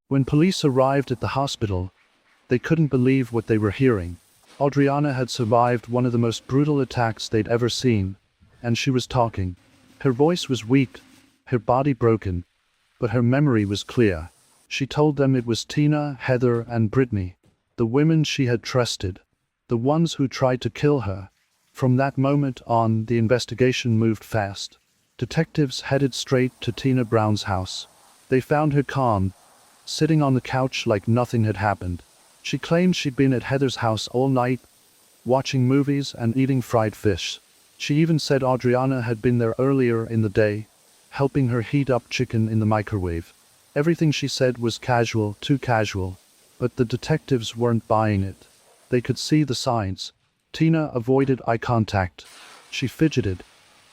When police arrived at the hospital, they couldn't believe what they were hearing. Adriana had survived one of the most brutal attacks they'd ever seen, and she was talking. Her voice was weak, her body broken, but her memory was clear. She told them it was Tina, Heather, and Brittany, the women she had trusted, the ones who tried to kill her. From that moment on, the investigation moved fast. Detectives headed straight to Tina Brown's house. They found her calm, sitting on the couch like nothing had happened. She claimed she'd been at Heather's house all night, watching movies and eating fried fish. She even said Adriana had been there earlier in the day, helping her heat up chicken in the microwave. Everything she said was casual, too casual, but the detectives weren't buying it. They could see the signs. Tina avoided eye contact. She fidgeted,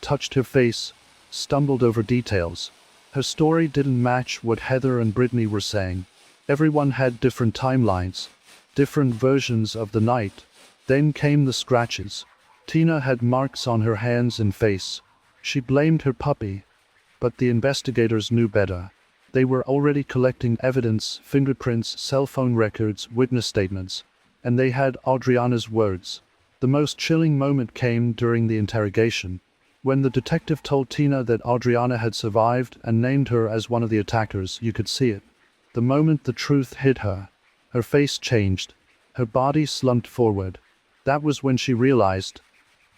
touched her face, stumbled over details. Her story didn't match what Heather and Brittany were saying. Everyone had different timelines, different versions of the night. Then came the scratches. Tina had marks on her hands and face. She blamed her puppy, but the investigators knew better. They were already collecting evidence, fingerprints, cell phone records, witness statements, and they had Adriana's words. The most chilling moment came during the interrogation. When the detective told Tina that Adriana had survived and named her as one of the attackers, you could see it. The moment the truth hit her, her face changed, her body slumped forward. That was when she realized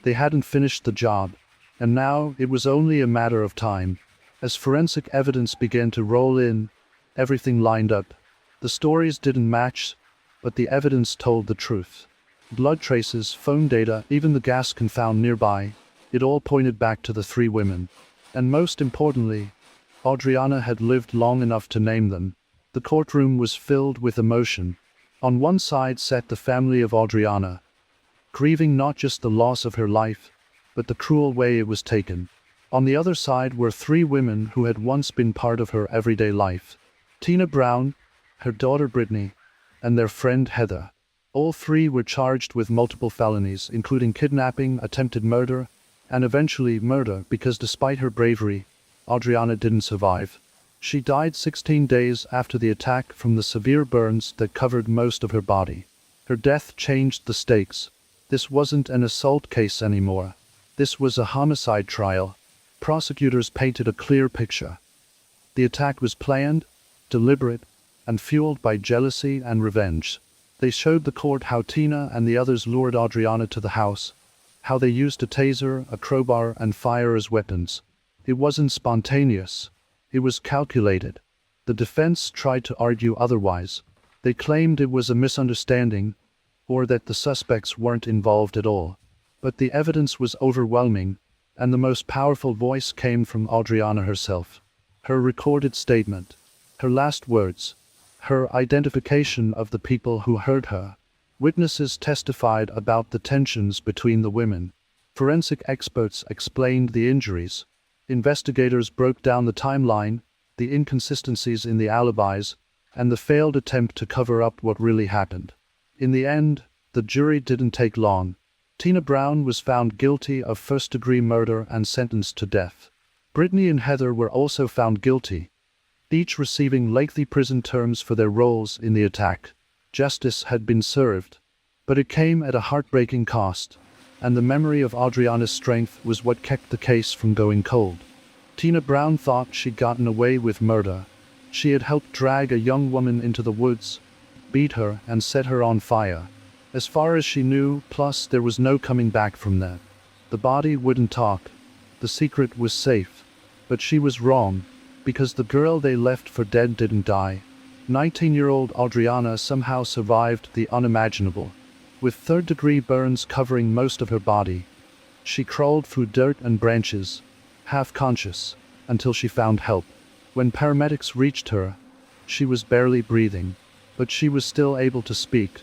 they hadn't finished the job, and now it was only a matter of time. As forensic evidence began to roll in, everything lined up. The stories didn't match, but the evidence told the truth. Blood traces, phone data, even the gas can found nearby, it all pointed back to the three women. And most importantly, Adriana had lived long enough to name them. The courtroom was filled with emotion. On one side sat the family of Adriana, grieving not just the loss of her life, but the cruel way it was taken. On the other side were three women who had once been part of her everyday life. Tina Brown, her daughter Brittany, and their friend Heather. All three were charged with multiple felonies, including kidnapping, attempted murder, and eventually murder, because despite her bravery, Adriana didn't survive. She died 16 days after the attack from the severe burns that covered most of her body. Her death changed the stakes. This wasn't an assault case anymore. This was a homicide trial. Prosecutors painted a clear picture. The attack was planned, deliberate, and fueled by jealousy and revenge. They showed the court how Tina and the others lured Adriana to the house, how they used a taser, a crowbar, and fire as weapons. It wasn't spontaneous. It was calculated. The defense tried to argue otherwise. They claimed it was a misunderstanding, or that the suspects weren't involved at all. But the evidence was overwhelming, and the most powerful voice came from Adriana herself. Her recorded statement, her last words, her identification of the people who heard her. Witnesses testified about the tensions between the women. Forensic experts explained the injuries. Investigators broke down the timeline, the inconsistencies in the alibis, and the failed attempt to cover up what really happened. In the end, the jury didn't take long. Tina Brown was found guilty of first-degree murder and sentenced to death. Brittany and Heather were also found guilty, each receiving lengthy prison terms for their roles in the attack. Justice had been served, but it came at a heartbreaking cost, and the memory of Adriana's strength was what kept the case from going cold. Tina Brown thought she'd gotten away with murder. She had helped drag a young woman into the woods, beat her, and set her on fire. As far as she knew, plus there was no coming back from that. The body wouldn't talk. The secret was safe. But she was wrong, because the girl they left for dead didn't die. 19-year-old Adriana somehow survived the unimaginable. With third-degree burns covering most of her body, she crawled through dirt and branches, half conscious, until she found help. When paramedics reached her, she was barely breathing, but she was still able to speak,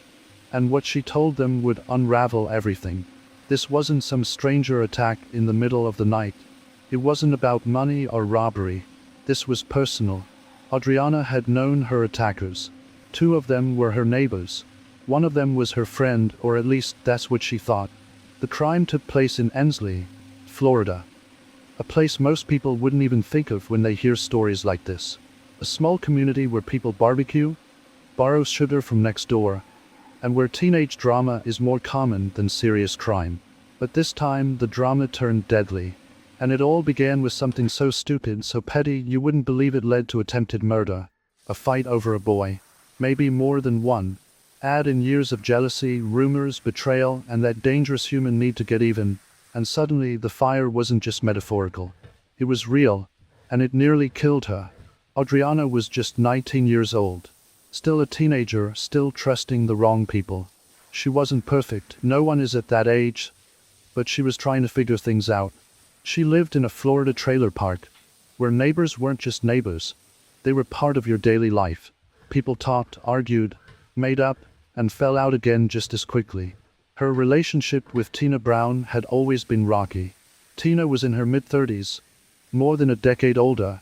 and what she told them would unravel everything. This wasn't some stranger attack in the middle of the night. It wasn't about money or robbery. This was personal. Adriana had known her attackers. Two of them were her neighbors. One of them was her friend, or at least that's what she thought. The crime took place in Ensley, Florida. A place most people wouldn't even think of when they hear stories like this. a small community where people barbecue, borrow sugar from next door, and where teenage drama is more common than serious crime. But this time, the drama turned deadly. And it all began with something so stupid, so petty, you wouldn't believe it led to attempted murder. A fight over a boy. Maybe more than one. Add in years of jealousy, rumors, betrayal, and that dangerous human need to get even. And suddenly, the fire wasn't just metaphorical. It was real, and it nearly killed her. Adriana was just 19 years old. Still a teenager, still trusting the wrong people. She wasn't perfect, no one is at that age, but she was trying to figure things out. She lived in a Florida trailer park, where neighbors weren't just neighbors. They were part of your daily life. People talked, argued, made up, and fell out again just as quickly. Her relationship with Tina Brown had always been rocky. Tina was in her mid-30s, more than a decade older,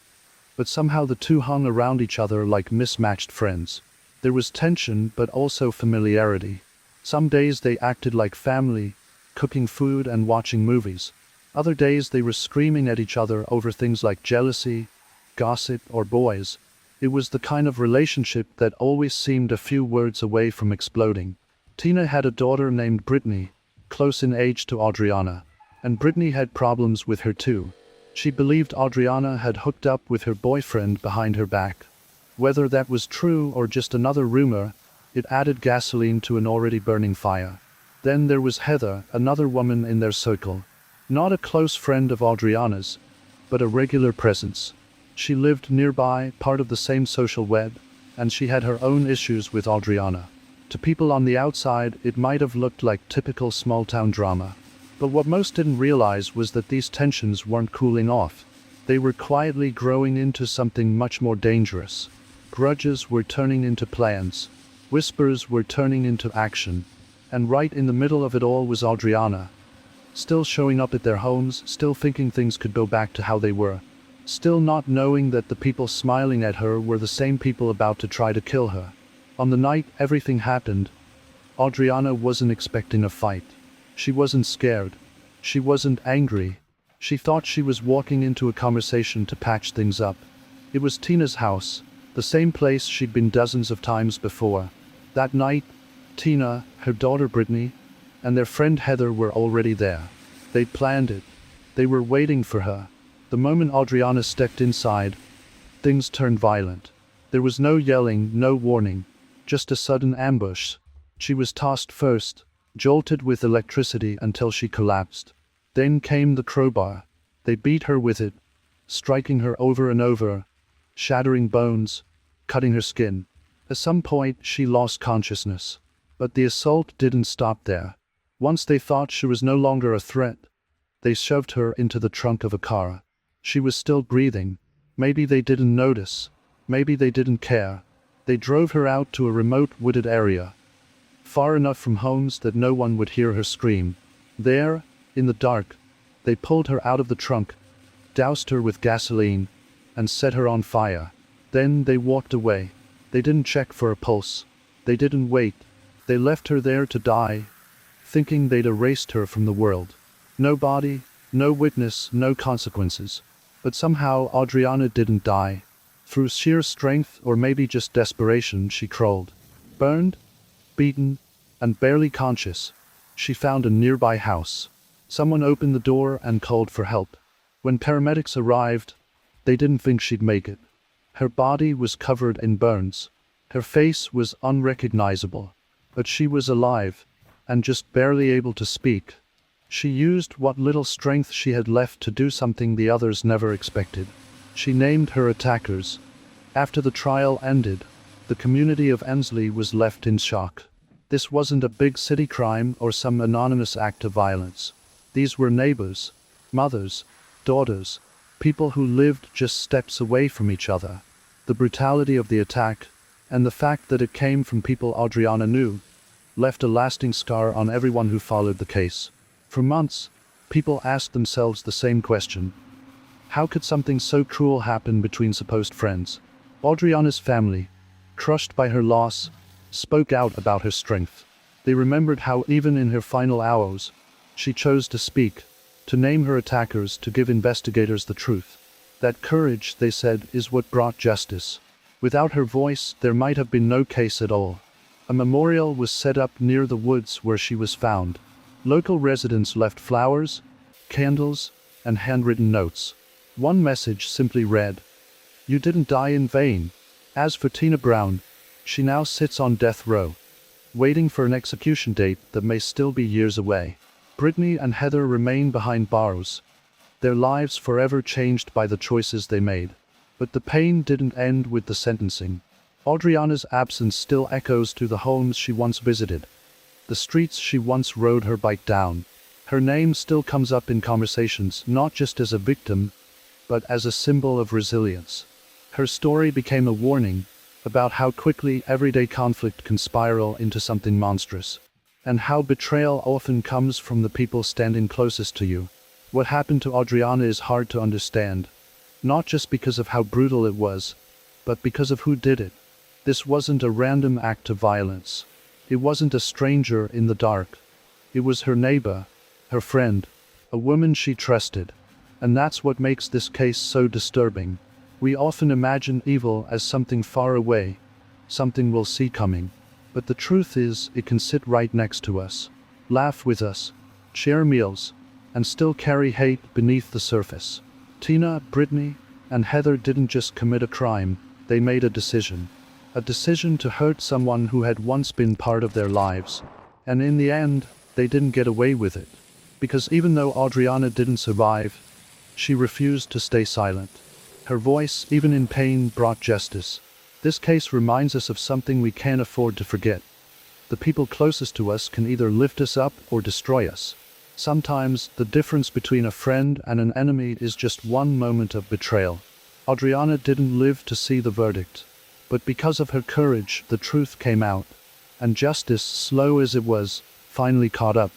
but somehow the two hung around each other like mismatched friends. There was tension, but also familiarity. Some days they acted like family, cooking food and watching movies. Other days they were screaming at each other over things like jealousy, gossip, or boys. It was the kind of relationship that always seemed a few words away from exploding. Tina had a daughter named Brittany, close in age to Adriana, and Brittany had problems with her too. She believed Adriana had hooked up with her boyfriend behind her back. Whether that was true or just another rumor, it added gasoline to an already burning fire. Then there was Heather, another woman in their circle. Not a close friend of Adriana's, but a regular presence. She lived nearby, part of the same social web, and she had her own issues with Adriana. To people on the outside, it might have looked like typical small-town drama. But what most didn't realize was that these tensions weren't cooling off. They were quietly growing into something much more dangerous. Grudges were turning into plans. Whispers were turning into action. And right in the middle of it all was Adriana. Still showing up at their homes, still thinking things could go back to how they were. Still not knowing that the people smiling at her were the same people about to try to kill her. On the night everything happened, Adriana wasn't expecting a fight. She wasn't scared. She wasn't angry. She thought she was walking into a conversation to patch things up. It was Tina's house, the same place she'd been dozens of times before. That night, Tina, her daughter Brittany, and their friend Heather were already there. They'd planned it. They were waiting for her. The moment Adriana stepped inside, things turned violent. There was no yelling, no warning, just a sudden ambush. She was tossed first, jolted with electricity until she collapsed. Then came the crowbar. They beat her with it, striking her over and over, shattering bones, cutting her skin. At some point, she lost consciousness. But the assault didn't stop there. Once they thought she was no longer a threat, they shoved her into the trunk of a car. She was still breathing. Maybe they didn't notice. Maybe they didn't care. They drove her out to a remote wooded area, far enough from homes that no one would hear her scream. There, in the dark, they pulled her out of the trunk, doused her with gasoline, and set her on fire. Then they walked away. They didn't check for a pulse. They didn't wait. They left her there to die, thinking they'd erased her from the world. No body, no witness, no consequences. But somehow Adriana didn't die. Through sheer strength, or maybe just desperation, she crawled. Burned, beaten, and barely conscious, she found a nearby house. Someone opened the door and called for help. When paramedics arrived, they didn't think she'd make it. Her body was covered in burns. Her face was unrecognizable. But she was alive, and just barely able to speak. She used what little strength she had left to do something the others never expected. She named her attackers. After the trial ended, the community of Ensley was left in shock. This wasn't a big city crime or some anonymous act of violence. These were neighbors, mothers, daughters, people who lived just steps away from each other. The brutality of the attack, and the fact that it came from people Adriana knew, left a lasting scar on everyone who followed the case. For months, people asked themselves the same question. How could something so cruel happen between supposed friends? Adriana's family, crushed by her loss, spoke out about her strength. They remembered how even in her final hours, she chose to speak, to name her attackers, to give investigators the truth. That courage, they said, is what brought justice. Without her voice, there might have been no case at all. A memorial was set up near the woods where she was found. Local residents left flowers, candles, and handwritten notes. One message simply read, "You didn't die in vain." As for Tina Brown, she now sits on death row, waiting for an execution date that may still be years away. Brittany and Heather remain behind bars, their lives forever changed by the choices they made. But the pain didn't end with the sentencing. Audriana's absence still echoes through the homes she once visited, the streets she once rode her bike down. Her name still comes up in conversations, not just as a victim, but as a symbol of resilience. Her story became a warning about how quickly everyday conflict can spiral into something monstrous, and how betrayal often comes from the people standing closest to you. What happened to Audriana is hard to understand, not just because of how brutal it was, but because of who did it. This wasn't a random act of violence. It wasn't a stranger in the dark. It was her neighbor, her friend, a woman she trusted. And that's what makes this case so disturbing. We often imagine evil as something far away, something we'll see coming. But the truth is, it can sit right next to us, laugh with us, share meals, and still carry hate beneath the surface. Tina, Brittany, and Heather didn't just commit a crime, they made a decision. A decision to hurt someone who had once been part of their lives. And in the end, they didn't get away with it. Because even though Audriana didn't survive, she refused to stay silent. Her voice, even in pain, brought justice. This case reminds us of something we can't afford to forget. The people closest to us can either lift us up or destroy us. Sometimes, the difference between a friend and an enemy is just one moment of betrayal. Audriana didn't live to see the verdict. But because of her courage, the truth came out. And justice, slow as it was, finally caught up.